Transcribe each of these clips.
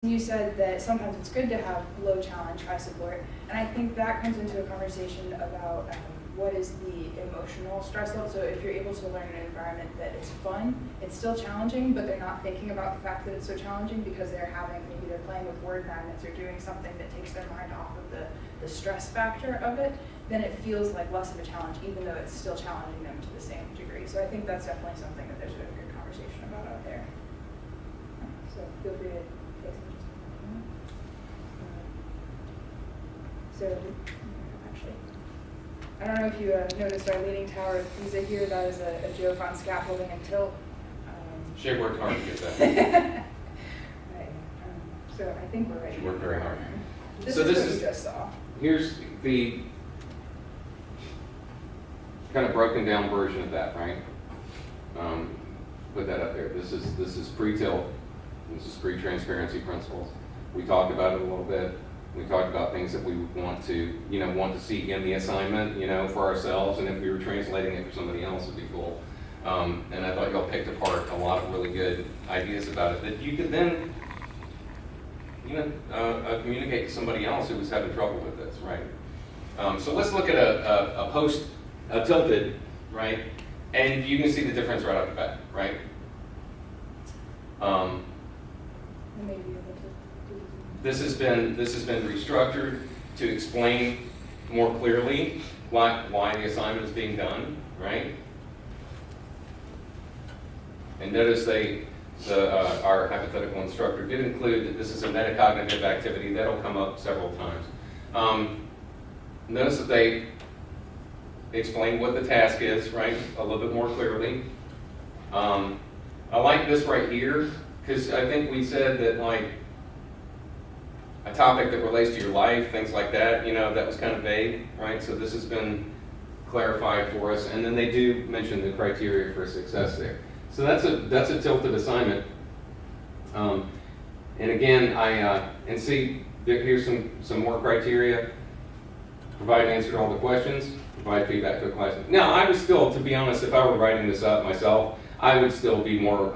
You said that sometimes it's good to have low challenge, high support, and I think that comes into a conversation about what is the emotional stress level. So if you're able to learn in an environment that is fun, it's still challenging, but they're not thinking about the fact that it's so challenging because maybe they're playing with word magnets or doing something that takes their mind off of the stress factor of it, then it feels like less of a challenge, even though it's still challenging them to the same degree. So I think that's definitely something that there's a good conversation about out there. So feel free to take some. So, actually, I don't know if you noticed our leaning tower of Pisa here. That is a joke on scaffolding and tilt. She worked hard to get that. Right. So I think we're ready. She worked very hard. This So is this what is we just saw. Here's the kind of broken down version of that, right? Put that up there. This is pre-tilt. This is pre-transparency principles. We talked about it a little bit. We talked about things that we want to see in the assignment, for ourselves, and if we were translating it for somebody else, it'd be cool. And I thought y'all picked apart a lot of really good ideas about it that you could then, communicate to somebody else who was having trouble with this, right? So let's look at a tilted, right? And you can see the difference right off the bat, right? Maybe able to do This has been restructured to explain more clearly why the assignment is being done, right? And notice our hypothetical instructor did include that this is a metacognitive activity. That'll come up several times. Notice that they explain what the task is, right, a little bit more clearly. I like this right here because I think we said that a topic that relates to your life, things like that, that was kind of vague, right? So this has been clarified for us, and then they do mention the criteria for success there. So that's a tilted assignment. And again, here's some more criteria. Provide an answer to all the questions. Provide feedback to a class. Now, I would still, to be honest, if I were writing this up myself, I would still be more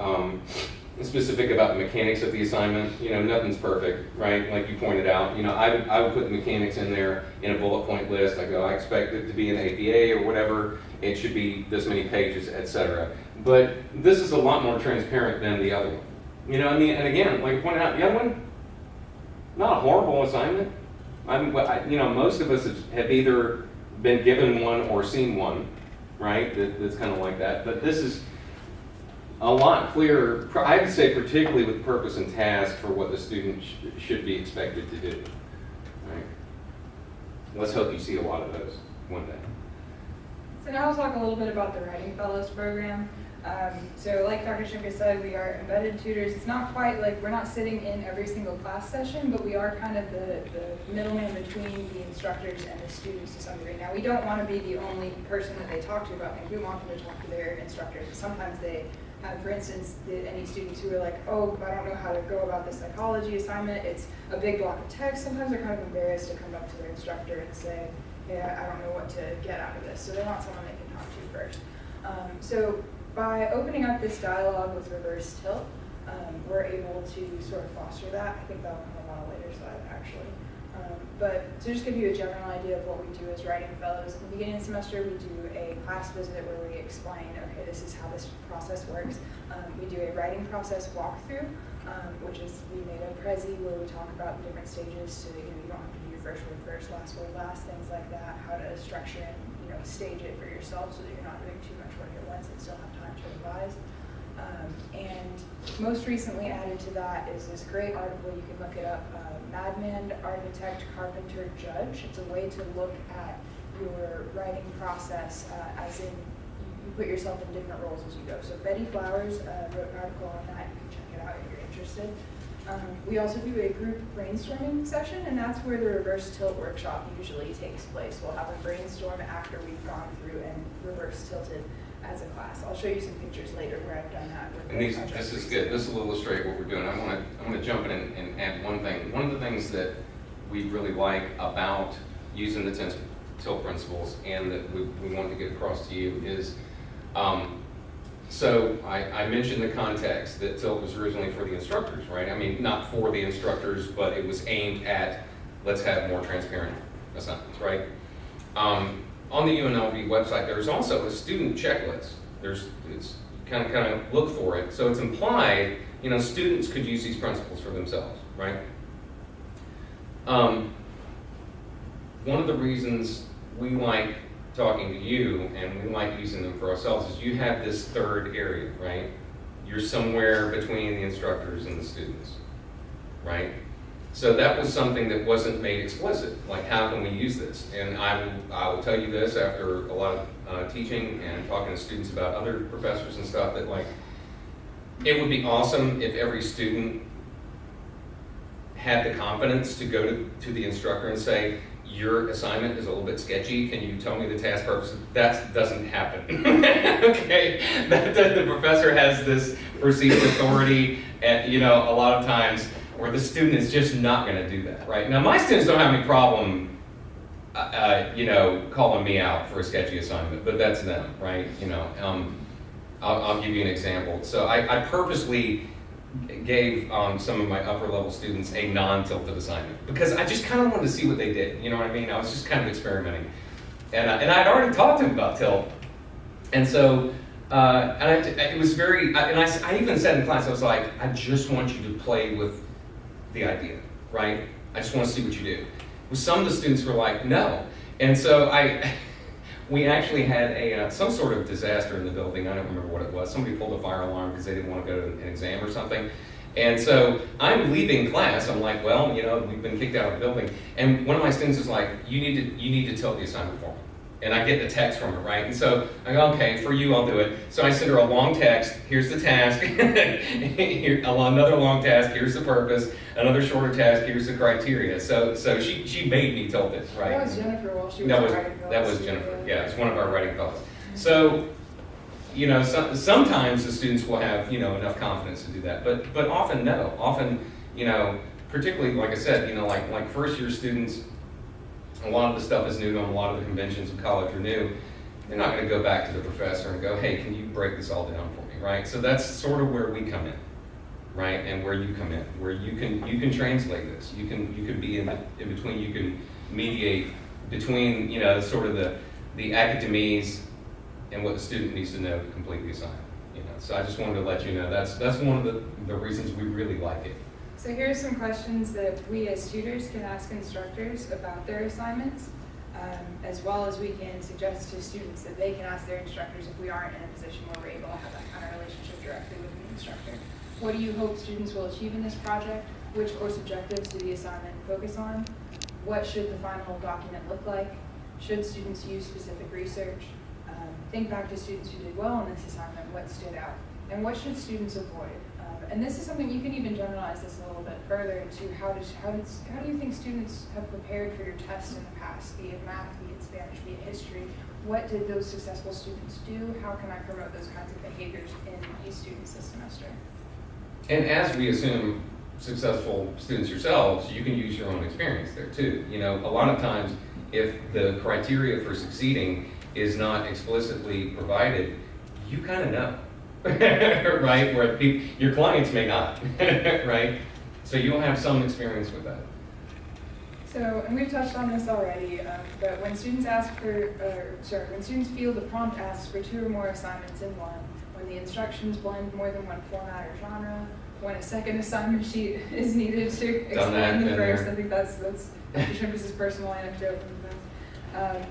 specific about the mechanics of the assignment. Nothing's perfect, right? Like you pointed out, I would put the mechanics in there in a bullet point list. I go, I expect it to be an APA or whatever. It should be this many pages, etc. But this is a lot more transparent than the other one. And again, like I pointed out, the other one, not a horrible assignment. Most of us have either been given one or seen one, right? That's kind of like that. But this is a lot clearer, I would say, particularly with purpose and task for what the student should be expected to do. Right? Let's hope you see a lot of those one day. So now we'll talk a little bit about the Writing Fellows program. So like Dr. Shimka said, we are embedded tutors. It's not quite like we're not sitting in every single class session, but we are kind of the middleman between the instructors and the students to some degree. Now, we don't want to be the only person that they talk to about things. We want them to talk to their instructors. Sometimes they have, for instance, any students who are like, oh, I don't know how to go about this psychology assignment. It's a big block of text. Sometimes they're kind of embarrassed to come up to their instructor and say, hey, I don't know what to get out of this. So they want someone they can talk to first. So by opening up this dialogue with reverse tilt, we're able to sort of foster that. I think that'll come up on a later slide, actually. But to just give you a general idea of what we do as Writing Fellows, at the beginning of the semester, we do a class visit where we explain, okay, this is how this process works. We do a writing process walkthrough, which is, we made a Prezi where we talk about the different stages to, you don't have to do your first word first, last word last, things like that, how to structure and, stage it for yourself so that you're not doing too much work at once and still have time to revise. And most recently added to that is this great article, you can look it up, Madman, Architect, Carpenter, Judge. It's a way to look at your writing process as in you put yourself in different roles as you go. So Betty Flowers wrote an article on that. You can check it out if you're interested. We also do a group brainstorming session, and that's where the reverse tilt workshop usually takes place. We'll have a brainstorm after we've gone through and reverse tilted as a class. I'll show you some pictures later where I've done that. And this is good. This will illustrate what we're doing. I'm going to jump in and add one thing. One of the things that we really like about using the tilt principles and that we want to get across to you is So I mentioned the context that Tilt was originally for the instructors, right? I mean, not for the instructors, but it was aimed at, let's have more transparent assignments, right? On the UNLV website, there's also a student checklist. It's kind of look for it. So it's implied, students could use these principles for themselves, right? One of the reasons we like talking to you and we like using them for ourselves is you have this third area, right? You're somewhere between the instructors and the students, right? So that was something that wasn't made explicit. Like, how can we use this? And I will tell you this after a lot of teaching and talking to students about other professors and stuff, that like, it would be awesome if every student had the confidence to go to the instructor and say, your assignment is a little bit sketchy, can you tell me the task purpose? That doesn't happen. Okay, the professor has this perceived authority, and a lot of times where the student is just not going to do that, right? Now, my students don't have any problem, calling me out for a sketchy assignment, but that's them, right? I'll give you an example. So I purposely gave some of my upper level students a non-tilted assignment because I just kind of wanted to see what they did. You know what I mean? I was just kind of experimenting, and I'd already talked to them about tilt, and so it was very. I even said in class, I was like, I just want you to play with the idea, right? I just want to see what you do. Well, some of the students were like, no, and so we actually had some sort of disaster in the building. I don't remember what it was. Somebody pulled a fire alarm because they didn't want to go to an exam or something. And so I'm leaving class. I'm like, well, we've been kicked out of the building. And one of my students is like, you need to tilt the assignment for me. And I get the text from her, right? And so I go, okay, for you, I'll do it. So I send her a long text. Here's the task. Another long task. Here's the purpose. Another shorter task. Here's the criteria. So she made me tilt it, right? That was Jennifer while she was writing. That was Jennifer. Yeah, it's one of our writing fellows. So, sometimes the students will have enough confidence to do that, but often no. Often, particularly like I said, like first year students. A lot of the stuff is new to them. A lot of the conventions of college are new. They're not going to go back to the professor and go, hey, can you break this all down for me, right? So that's sort of where we come in, right? And where you come in, where you can translate this. You can be in between. You can mediate between sort of the academies and what the student needs to know to complete the assignment. So I just wanted to let you know that's one of the reasons we really like it. So here are some questions that we as tutors can ask instructors about their assignments, as well as we can suggest to students that they can ask their instructors if we aren't in a position where we're able to have that kind of relationship directly with the instructor. What do you hope students will achieve in this project? Which course objectives do the assignment focus on? What should the final document look like? Should students use specific research? Think back to students who did well in this assignment, what stood out? And what should students avoid? And this is something you can even generalize this a little bit further to how do you think students have prepared for your tests in the past, be it math, be it Spanish, be it history? What did those successful students do? How can I promote those kinds of behaviors in these students this semester? And as we assume successful students yourselves, you can use your own experience there too. A lot of times if the criteria for succeeding is not explicitly provided, you kind of know. Right, where your clients may not, right? So you'll have some experience with that. So, and we've touched on this already, but when students when students feel the prompt asks for 2 or more assignments in one, when the instructions blend more than one format or genre, when a second assignment sheet is needed to explain the first, I think that's Dr. Shimkus' personal anecdote.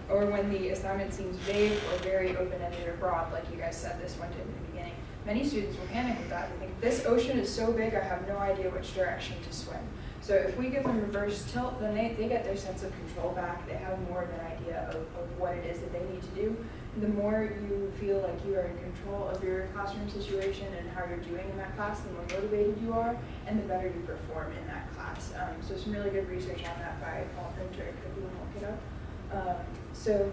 Or when the assignment seems vague or very open-ended or broad, like you guys said this one did in the beginning. Many students will panic with that. They think, this ocean is so big, I have no idea which direction to swim. So if we give them reverse tilt, then they get their sense of control back. They have more of an idea of what it is that they need to do. And the more you feel like you are in control of your classroom situation and how you're doing in that class, the more motivated you are, and the better you perform in that class. So some really good research on that by Paul Pinter, if you want to look it up. So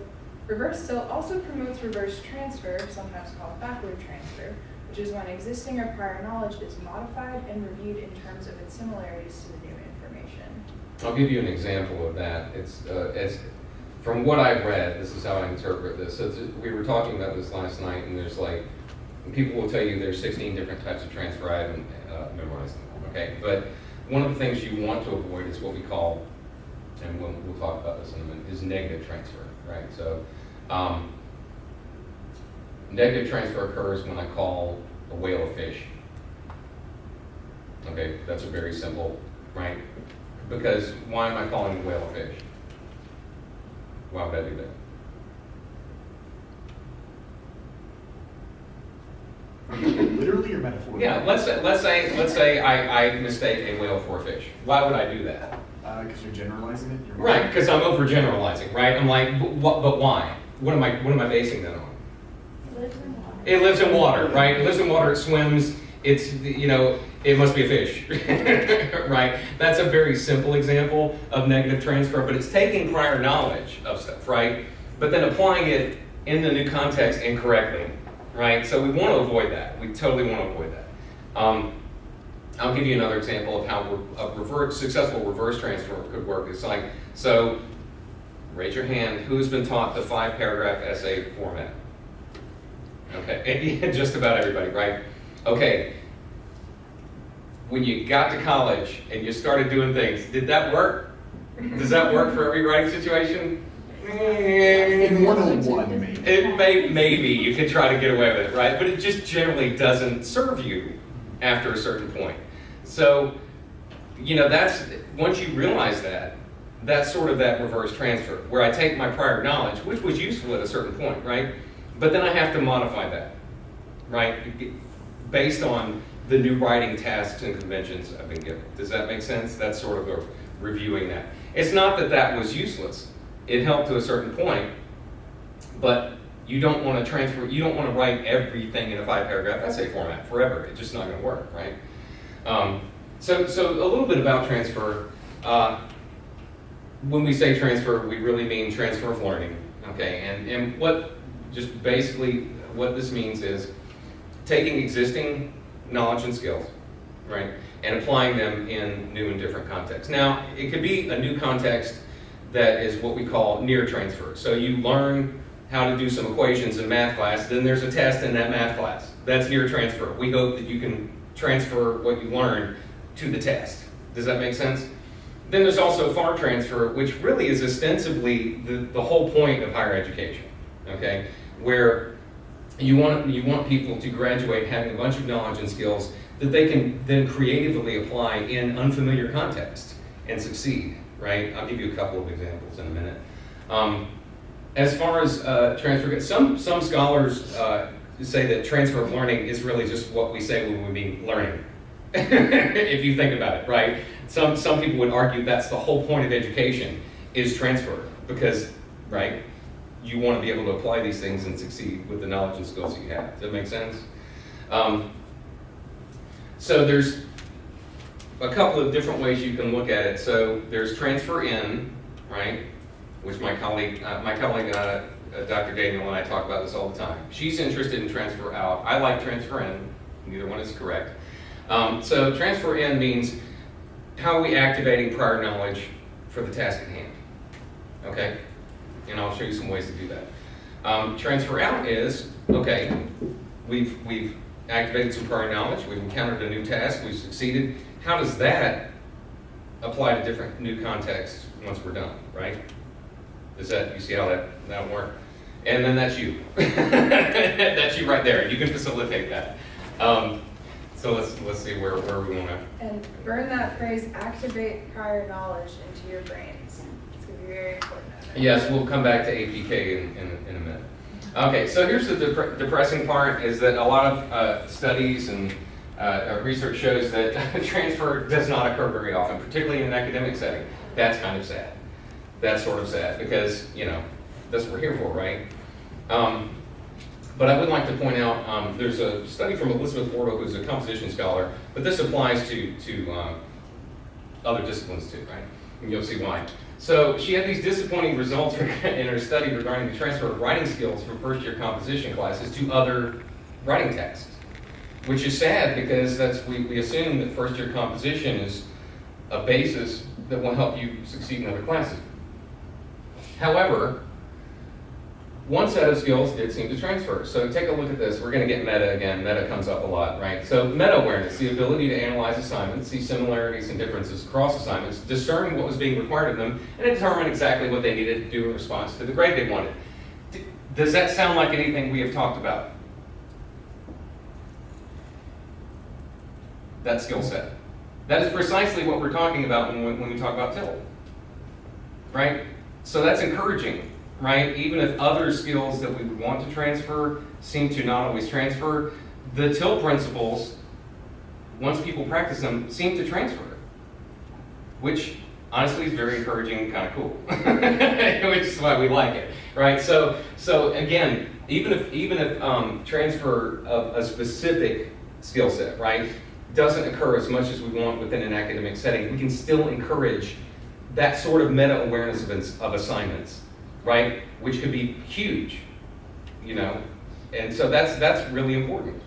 reverse tilt also promotes reverse transfer, sometimes called backward transfer, which is when existing or prior knowledge is modified and reviewed in terms of its similarities to the new information. I'll give you an example of that. It's from what I've read, this is how I interpret this. So we were talking about this last night, and there's like And people will tell you there's 16 different types of transfer. I haven't memorized them, okay? But one of the things you want to avoid is what we call, and we'll talk about this in a minute, is negative transfer, right? So negative transfer occurs when I call a whale a fish. Okay, that's a very simple, right? Because why am I calling the whale a fish? Why would I do that? Literally or metaphorically? Yeah, let's say I mistake a whale for a fish. Why would I do that? Because you're generalizing it. Right, because I'm overgeneralizing, right? I'm like, but why? What am I basing that on? It lives in water, right? It lives in water. It swims. It's, you know, it must be a fish, right? That's a very simple example of negative transfer, but it's taking prior knowledge of stuff, right? But then applying it in the new context incorrectly, right? So we want to avoid that. We totally want to avoid that. I'll give you another example of how a successful reverse transfer could work. It's like, so raise your hand. Who's been taught the 5-paragraph essay format? Okay, just about everybody, right? Okay, when you got to college and you started doing things, did that work? Does that work for every writing situation? In 101, maybe. Maybe you could try to get away with it, right? But it just generally doesn't serve you after a certain point. So, you know, that's, once you realize that, that's sort of that reverse transfer, where I take my prior knowledge, which was useful at a certain point, right? But then I have to modify that, right? Based on the new writing tasks and conventions I've been given. Does that make sense? That's sort of a reviewing that. It's not that that was useless. It helped to a certain point, but you don't want to transfer, you don't want to write everything in a 5-paragraph essay format forever. It's just not going to work, right? So a little bit about transfer. When we say transfer, we really mean transfer of learning, okay? And what, just basically what this means is taking existing knowledge and skills, right, and applying them in new and different contexts. Now, it could be a new context that is what we call near transfer. So you learn how to do some equations in math class, then there's a test in that math class. That's near transfer. We hope that you can transfer what you learned to the test. Does that make sense? Then there's also far transfer, which really is ostensibly the whole point of higher education, okay? Where you want people to graduate having a bunch of knowledge and skills that they can then creatively apply in unfamiliar contexts and succeed, right? I'll give you a couple of examples in a minute. As far as transfer goes, some scholars say that transfer of learning is really just what we say when we mean learning. If you think about it, right? Some people would argue that's the whole point of education is transfer, because, right, you want to be able to apply these things and succeed with the knowledge and skills that you have. Does that make sense? So there's a couple of different ways you can look at it. So there's transfer in, right, which my colleague Dr. Daniel and I talk about this all the time. She's interested in transfer out. I like transfer in. Neither one is correct. So transfer in means how are we activating prior knowledge for the task at hand, okay? And I'll show you some ways to do that. Transfer out is, okay, we've activated some prior knowledge, we've encountered a new task, we've succeeded. How does that apply to different new contexts once we're done, right? Does that, you see how that work? And then that's you. That's you right there. You can facilitate that. So let's see where we want to. And burn that phrase, activate prior knowledge into your brains. It's going to be very important. Yes, we'll come back to APK in a minute. Okay, so here's the depressing part, is that a lot of studies and research shows that transfer does not occur very often, particularly in an academic setting. That's kind of sad. That's sort of sad because, you know, that's what we're here for, right? But I would like to point out, there's a study from Elizabeth Wardle, who's a composition scholar, but this applies to other disciplines too, right? And you'll see why. So she had these disappointing results in her study regarding the transfer of writing skills from first-year composition classes to other writing texts, which is sad because we assume that first-year composition is a basis that will help you succeed in other classes. However, one set of skills did seem to transfer. So take a look at this. We're going to get meta again. Meta comes up a lot, right? So meta awareness, the ability to analyze assignments, see similarities and differences across assignments, discern what was being required of them, and determine exactly what they needed to do in response to the grade they wanted. Does that sound like anything we have talked about? That skill set. That is precisely what we're talking about when we talk about TIL, right? So that's encouraging, right? Even if other skills that we would want to transfer seem to not always transfer, the TIL principles, once people practice them, seem to transfer, which honestly is very encouraging and kind of cool, which is why we like it, right? So again, even if transfer of a specific skill set, right, doesn't occur as much as we want within an academic setting, we can still encourage that sort of meta awareness of assignments, right? Which could be huge, you know, and so that's really important.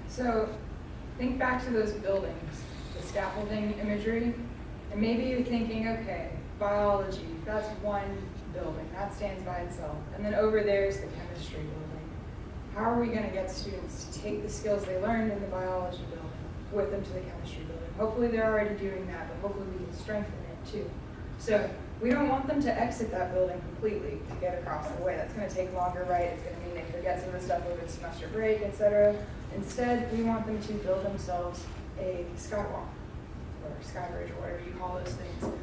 So think back to those buildings, the scaffolding imagery, and maybe you're thinking, okay, biology, that's one building, that stands by itself. And then over there is the chemistry building. How are we going to get students to take the skills they learned in the biology building with them to the chemistry building? Hopefully they're already doing that, but hopefully we can strengthen it too. So we don't want them to exit that building completely to get across the way. That's going to take longer, right? It's going to mean they forget some of the stuff over the semester break, etc. Instead, we want them to build themselves a skywalk or sky bridge or whatever you call those things,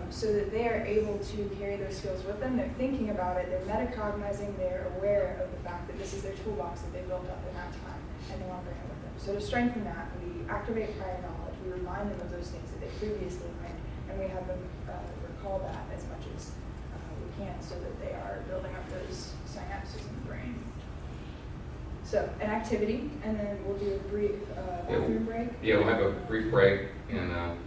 so that they are able to carry those skills with them. They're thinking about it, they're metacognizing, they're aware of the fact that this is their toolbox that they built up in that time, and they want to bring it with them. So to strengthen that, we activate prior knowledge, we remind them of those things that they previously learned, and we have them recall that as much as we can so that they are building up those synapses in the brain. So an activity, and then we'll do a brief bathroom break. Yeah, we'll have a brief break, and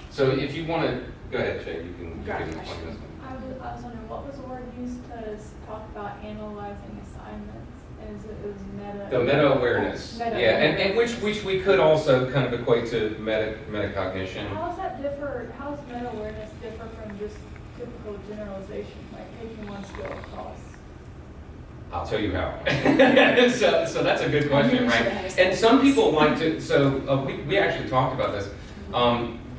so if you want to, go ahead, Shay, you can Got it. explain this one. I was wondering, what was the word used to talk about analyzing assignments? It was meta. The meta awareness, Meta yeah, and awareness. which we could also kind of equate to metacognition. How does that differ? How does meta awareness differ from just typical generalization, like taking one skill across? I'll tell you how. so that's a good question, right? And some people like to. So we actually talked about this.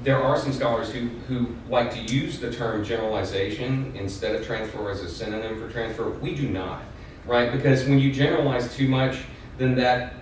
There are some scholars who like to use the term generalization instead of transfer as a synonym for transfer. We do not, right? Because when you generalize too much, then that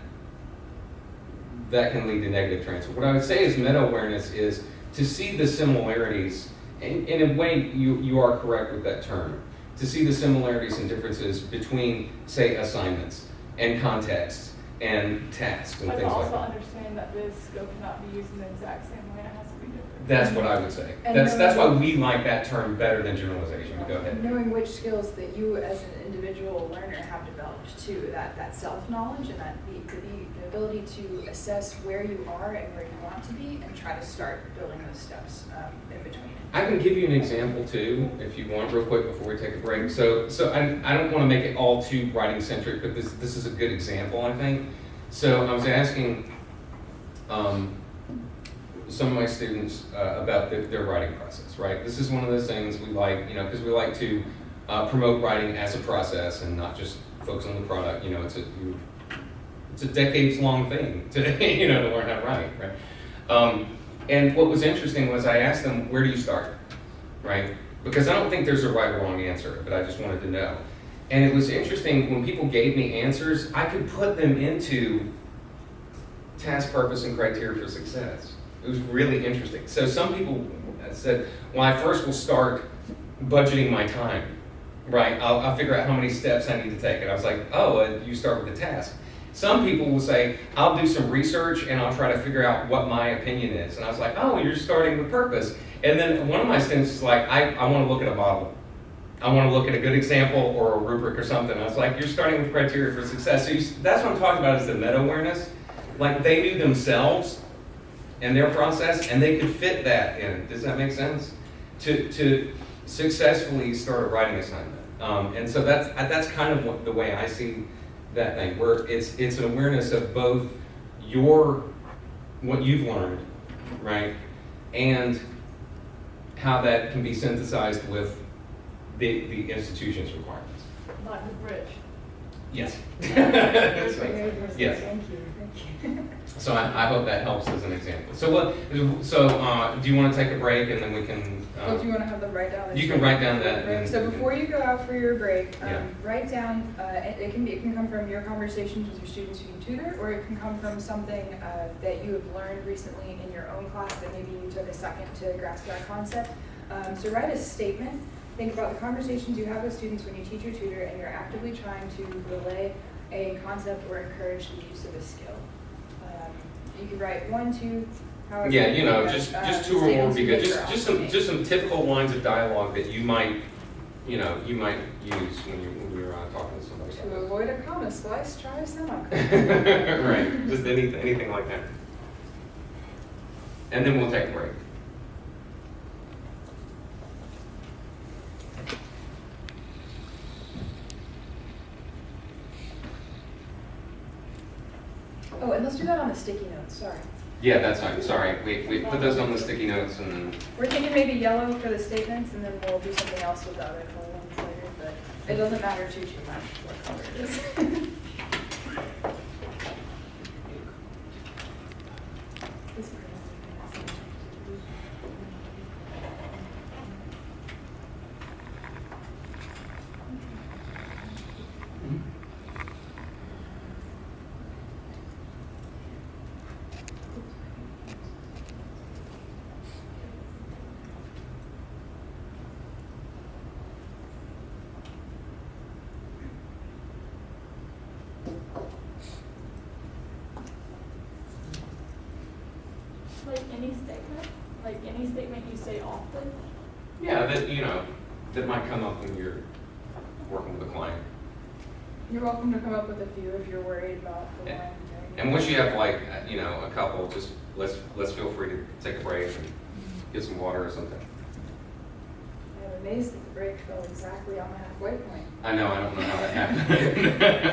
can lead to negative transfer. What I would say is meta-awareness is to see the similarities, and in a way you are correct with that term, to see the similarities and differences between, say, assignments and contexts and tasks and But to things like also that. understand that this skill cannot be used in the exact same way, it has to be different. That's what I would say. And That's why we like that term better than generalization. But go ahead. Knowing which skills that you as an individual learner have developed too, that self-knowledge and that the ability to assess where you are and where you want to be and try to start building those steps in between. I can give you an example too, if you want, real quick before we take a break. So I don't want to make it all too writing centric, but this is a good example, I think. So I was asking some of my students about their writing process, right? This is one of those things we like, because we like to promote writing as a process and not just focus on the product. It's a decades-long thing to to learn how to write, right? And what was interesting was I asked them, where do you start, right? Because I don't think there's a right or wrong answer, but I just wanted to know. And it was interesting when people gave me answers, I could put them into task, purpose, and criteria for success. It was really interesting. So some people said, well, I first will start budgeting my time, right? I'll figure out how many steps I need to take. And I was like, oh, you start with the task. Some people will say, I'll do some research and I'll try to figure out what my opinion is. And I was like, oh, you're starting with purpose. And then one of my students was like, I want to look at a model. I want to look at a good example or a rubric or something. I was like, you're starting with criteria for success. So that's what I'm talking about is the meta-awareness. Like they knew themselves and their process and they could fit that in. Does that make sense? To successfully start a writing assignment. And so that's kind of the way I see that thing, where it's an awareness of both what you've learned, right, and how that can be synthesized with the institution's requirements. Like the bridge. Yes. Very So, good. yes. Thank you. So I hope that helps as an example. So do you want to take a break and then we can? Well, do you want to have them write down? the You can write down that. break? So before you go out for your break, Yeah. write down, it can come from your conversations with your students who you tutor, or it can come from something that you have learned recently in your own class that maybe you took a second to grasp that concept. So write a statement. Think about the conversations you have with students when you teach or tutor and you're actively trying to relay a concept or encourage the use of a skill. You could write 1, 2, however. Yeah, you know, many, just 2 or more would be good. statements you make are Just some typical lines of dialogue that you might use when you're talking to somebody. To avoid a comma splice, try a semicolon. Right, just anything like that. And then we'll take a break. Oh, and let's do that on the sticky notes, sorry. Yeah, that's fine. Sorry, we put those on the sticky notes and then. We're thinking maybe yellow for the statements, and then we'll do something else with the other color ones later, but it doesn't matter too much what color it is. Like any statement you say often. Yeah, that might come up when you're working with a client. You're welcome to come up with a few if you're worried about the Yeah. one. And once you have a couple, just let's feel free to take a break and get some water or something. I'm amazed that the break fell exactly on the halfway point. I know, I don't know how that happened.